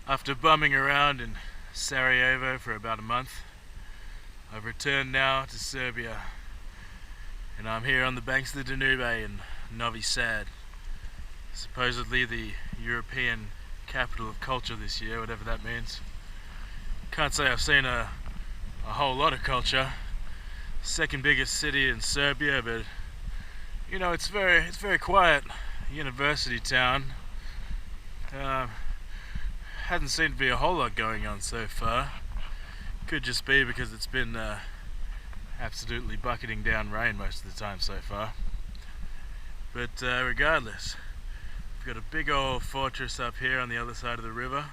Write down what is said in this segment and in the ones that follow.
After bumming around in Sarajevo for about a month, I've returned now to Serbia, and I'm here on the banks of the Danube in Novi Sad, supposedly the European capital of culture this year, whatever that means. Can't say I've seen a whole lot of culture. Second biggest city in Serbia, but you know, it's very quiet. University town. Hasn't seemed to be a whole lot going on so far. Could just be because it's been absolutely bucketing down rain most of the time so far. But regardless, we've got a big old fortress up here on the other side of the river,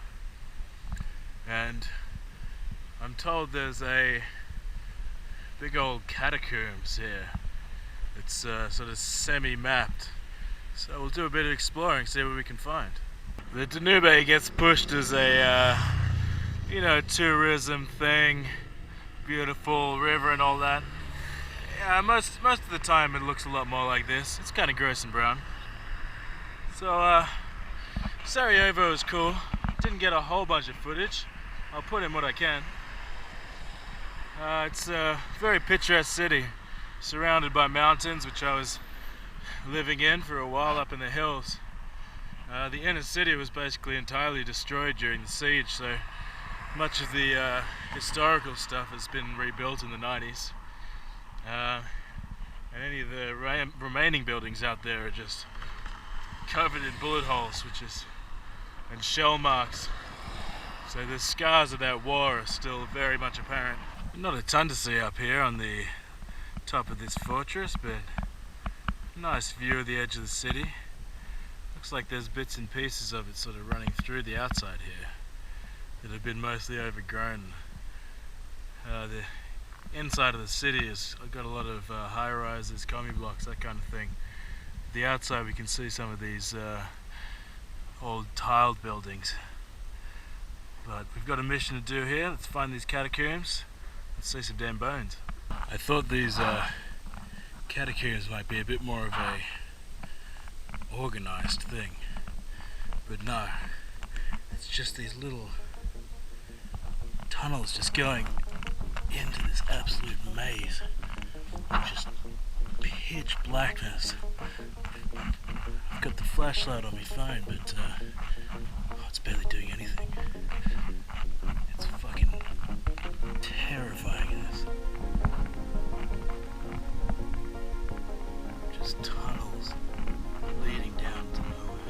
and I'm told there's a big old catacombs here. It's sort of semi-mapped, so we'll do a bit of exploring, see what we can find. The Danube gets pushed as a tourism thing, beautiful river and all that. Yeah, most of the time it looks a lot more like this. It's kind of gross and brown. So Sarajevo is cool. Didn't get a whole bunch of footage. I'll put in what I can. It's a very picturesque city, surrounded by mountains, which I was living in for a while up in the hills. The inner city was basically entirely destroyed during the siege, so much of the historical stuff has been rebuilt in the 90s. And any of the remaining buildings out there are just covered in bullet holes, and shell marks. So the scars of that war are still very much apparent. Not a ton to see up here on the top of this fortress, but nice view of the edge of the city. Looks like there's bits and pieces of it sort of running through the outside here that have been mostly overgrown. The inside of the city has got a lot of high-rises, commie blocks, that kind of thing. The outside we can see some of these old tiled buildings. But we've got a mission to do here. Let's find these catacombs. Let's see some damn bones. I thought these catacombs might be a bit more of a organized thing, but no, it's just these little tunnels just going into this absolute maze, just pitch blackness. I've got the flashlight on my phone, but it's barely doing anything. It's fucking terrifying, this. Just tunnels leading down to nowhere.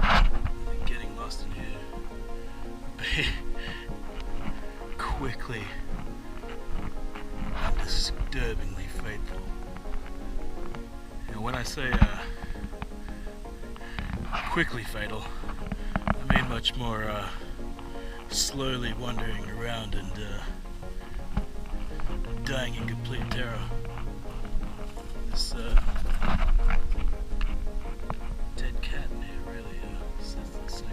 I think getting lost in here would be quickly and disturbingly fateful. And when I say quickly fatal, I mean much more slowly wandering around and dying in complete terror. This dead cat in here really sets the scene.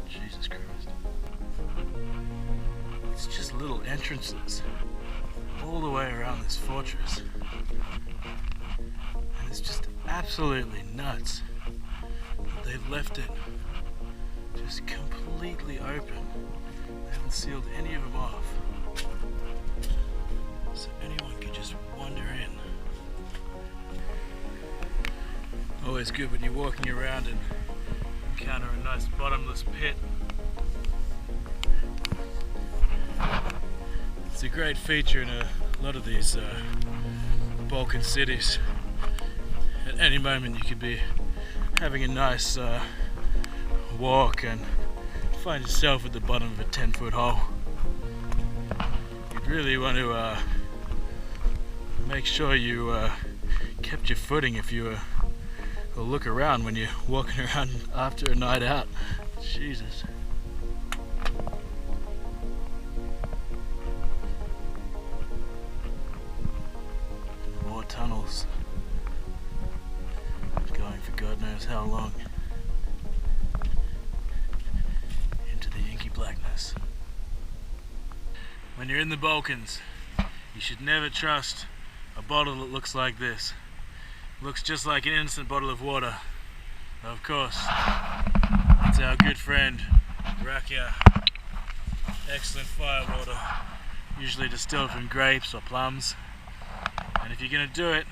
Jesus Christ. It's just little entrances all the way around this fortress. And it's just absolutely nuts that they've left it just completely open. They haven't sealed any of them off, so anyone could just wander in. Always good when you're walking around and encounter a nice bottomless pit. It's a great feature in a lot of these Balkan cities. At any moment you could be having a nice walk and find yourself at the bottom of a 10-foot hole. You'd really want to make sure you kept your footing if you will look around when you're walking around after a night out. Jesus. More tunnels. Going for God knows how long. Into the inky blackness. When you're in the Balkans, you should never trust a bottle that looks like this. Looks just like an innocent bottle of water. Of course, it's our good friend Rakia. Excellent firewater, usually distilled from grapes or plums. And if you're gonna do it,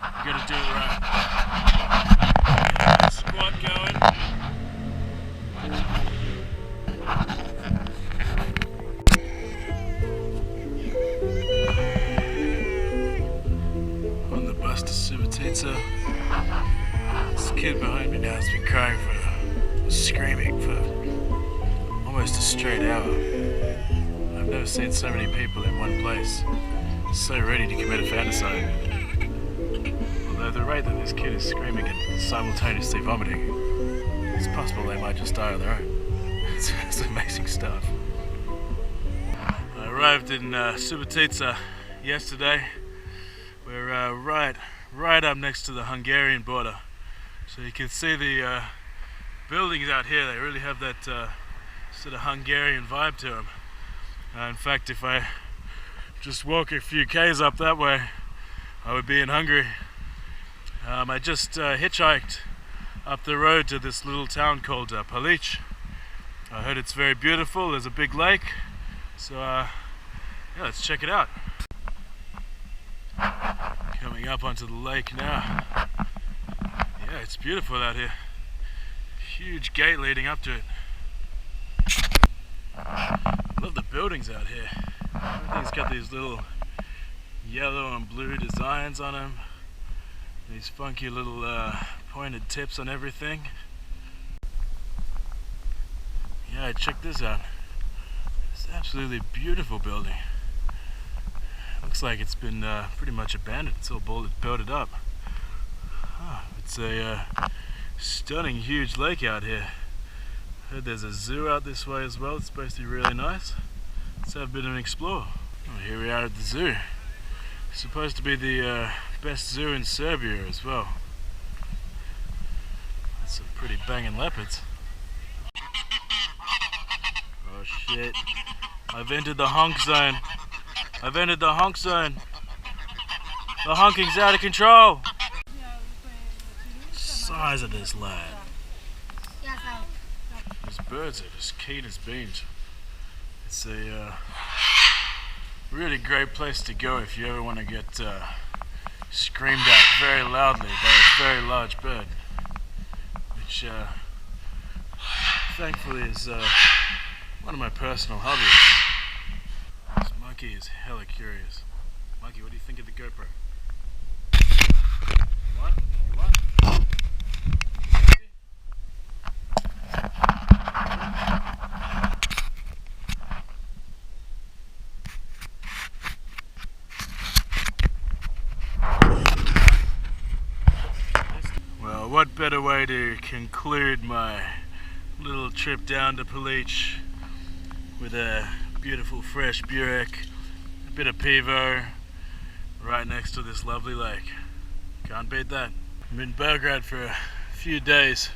you gotta do it right. Get a squat going. On the bus to Subotica. This kid behind me now has been crying screaming for almost a straight hour. I've never seen so many people in one place, so ready to commit a fantasy. Although the rate that this kid is screaming and simultaneously vomiting, it's possible they might just die on their own. It's amazing stuff. I arrived in Subotica yesterday. We're right up next to the Hungarian border. So you can see the buildings out here, they really have that sort of Hungarian vibe to them. In fact, if I just walk a few k's up that way, I would be in Hungary. I just hitchhiked up the road to this little town called Palić. I heard it's very beautiful, there's a big lake, so yeah, let's check it out. Coming up onto the lake now. Yeah, it's beautiful out here. Huge gate leading up to it. Love the buildings out here. Everything's got these little yellow and blue designs on them. These funky little pointed tips on everything. Yeah, check this out. It's an absolutely beautiful building. Looks like it's been pretty much abandoned. It's all boarded up. It's a stunning huge lake out here. Heard there's a zoo out this way as well. It's supposed to be really nice. Let's have a bit of an explore. Oh, here we are at the zoo. It's supposed to be the best zoo in Serbia as well. That's some pretty banging leopards. Oh shit. I've entered the honk zone. I've entered the honk zone. The honking's out of control. Size of this lad. These birds are as keen as beans. It's a really great place to go if you ever want to get screamed at very loudly by a very large bird, which thankfully is one of my personal hobbies. This monkey is hella curious. Monkey, what do you think of the GoPro? What? You what? Well, what better way to conclude my little trip down to Palić with a beautiful fresh burek, a bit of pivo, right next to this lovely lake. Can't beat that. I'm in Belgrade for a few days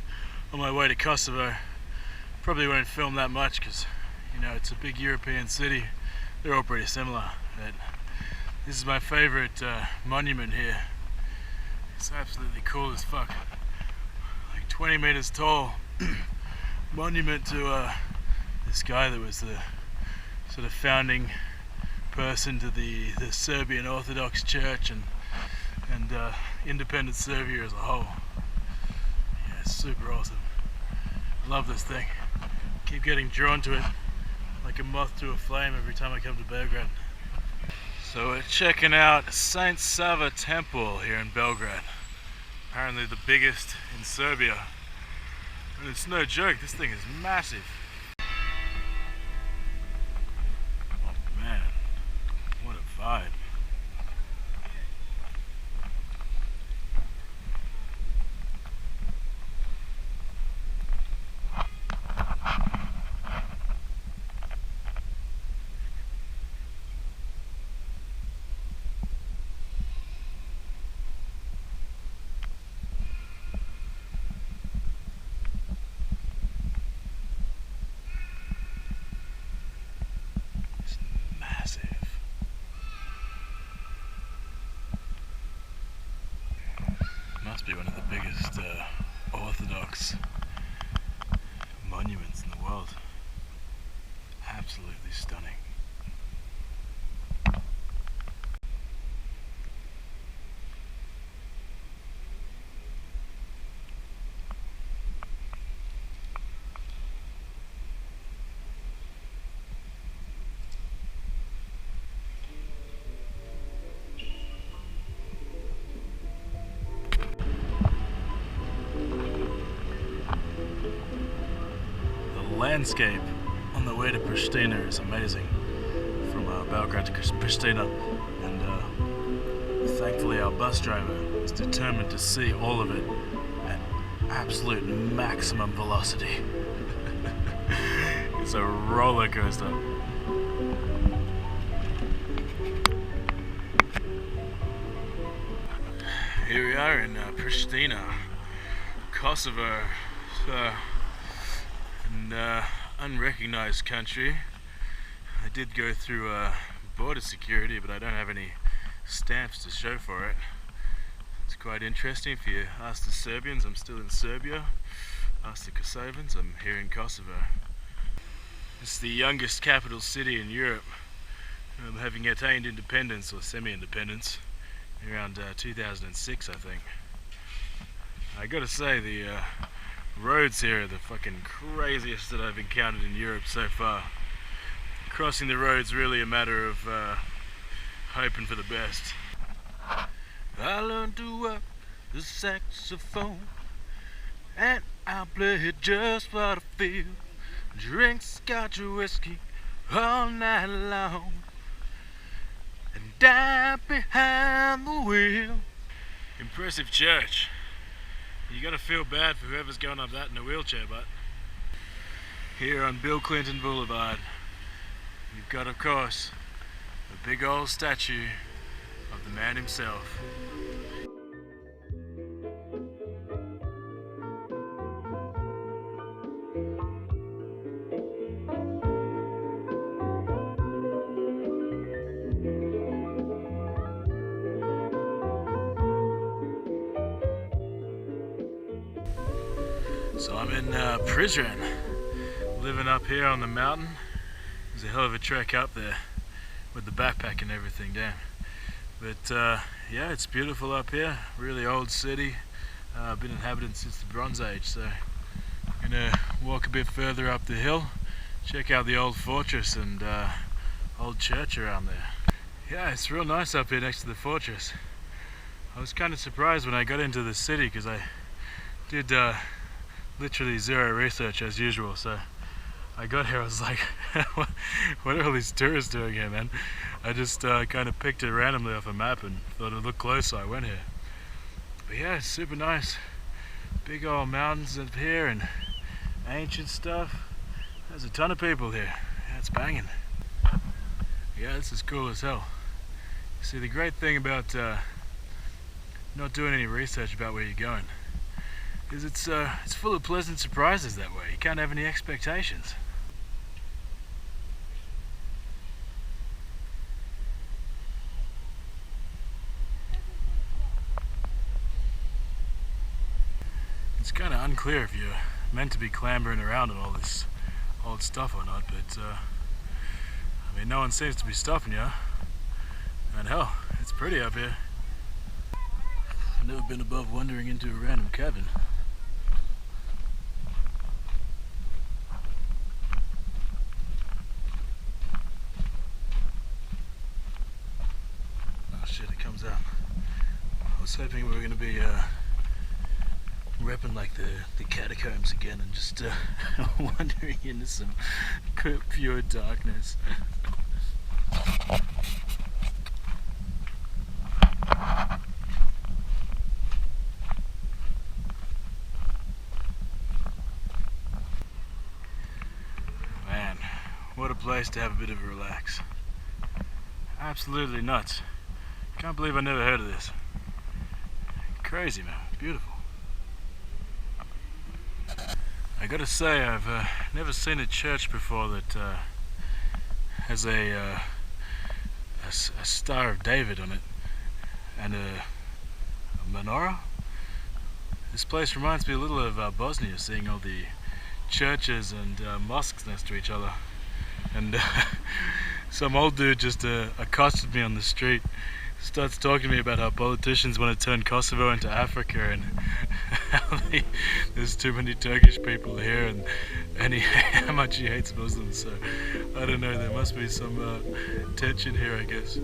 on my way to Kosovo. Probably won't film that much because, you know, it's a big European city. They're all pretty similar. But this is my favorite monument here. It's absolutely cool as fuck. Like 20 meters tall. Monument to this guy that was the sort of founding person to the Serbian Orthodox Church and independent Serbia as a whole. Yeah, it's super awesome. Love this thing. Keep getting drawn to it like a moth to a flame every time I come to Belgrade. So we're checking out Saint Sava temple here in Belgrade. Apparently the biggest in Serbia. And it's no joke, this thing is massive. Oh man, what a vibe. Must be one of the biggest Orthodox monuments in the world. Absolutely stunning. The landscape on the way to Pristina is amazing. From Belgrade to Pristina, and thankfully our bus driver is determined to see all of it at absolute maximum velocity. It's a roller coaster. Here we are in Pristina, Kosovo, an unrecognized country. I did go through border security, but I don't have any stamps to show for it. It's quite interesting. If you ask the Serbians, I'm still in Serbia. Ask the Kosovans, I'm here in Kosovo. It's the youngest capital city in Europe, having attained independence or semi-independence around 2006, I think. I gotta say, the roads here are the fucking craziest that I've encountered in Europe so far. Crossing the road's really a matter of hoping for the best. I learned to work the saxophone, and I play it just what I feel. Drink scotch or whiskey all night long, and die behind the wheel. Impressive church. You gotta feel bad for whoever's going up that in a wheelchair, but here on Bill Clinton Boulevard, you've got, of course, a big old statue of the man himself. So I'm in Prizren, living up here on the mountain. It's a hell of a trek up there with the backpack and everything down. But yeah, it's beautiful up here. Really old city. Been inhabited since the Bronze Age. So I'm gonna walk a bit further up the hill, check out the old fortress and old church around there. Yeah, it's real nice up here next to the fortress. I was kind of surprised when I got into the city because I did literally zero research as usual. So I got here, I was like, what are all these tourists doing here, man? I just kind of picked it randomly off a map and thought it looked close, so I went here. But yeah, it's super nice. Big old mountains up here and ancient stuff. There's a ton of people here. Yeah, it's banging. Yeah, this is cool as hell. See, the great thing about not doing any research about where you're going is it's full of pleasant surprises that way. You can't have any expectations. It's kind of unclear if you're meant to be clambering around on all this old stuff or not, but I mean, no one seems to be stopping you. And hell, it's pretty up here. I've never been above wandering into a random cabin. Oh shit, it comes out. I was hoping we were going to be repping like the Catacombs again and just wandering into some pure darkness. Man, what a place to have a bit of a relax. Absolutely nuts. Can't believe I never heard of this. Crazy, man. Beautiful. I gotta say, I've never seen a church before that has a Star of David on it and a menorah. This place reminds me a little of Bosnia, seeing all the churches and mosques next to each other. And some old dude just accosted me on the street, starts talking to me about how politicians want to turn Kosovo into Africa, and how there's too many Turkish people here, and how much he hates Muslims. So I don't know, there must be some tension here, I guess.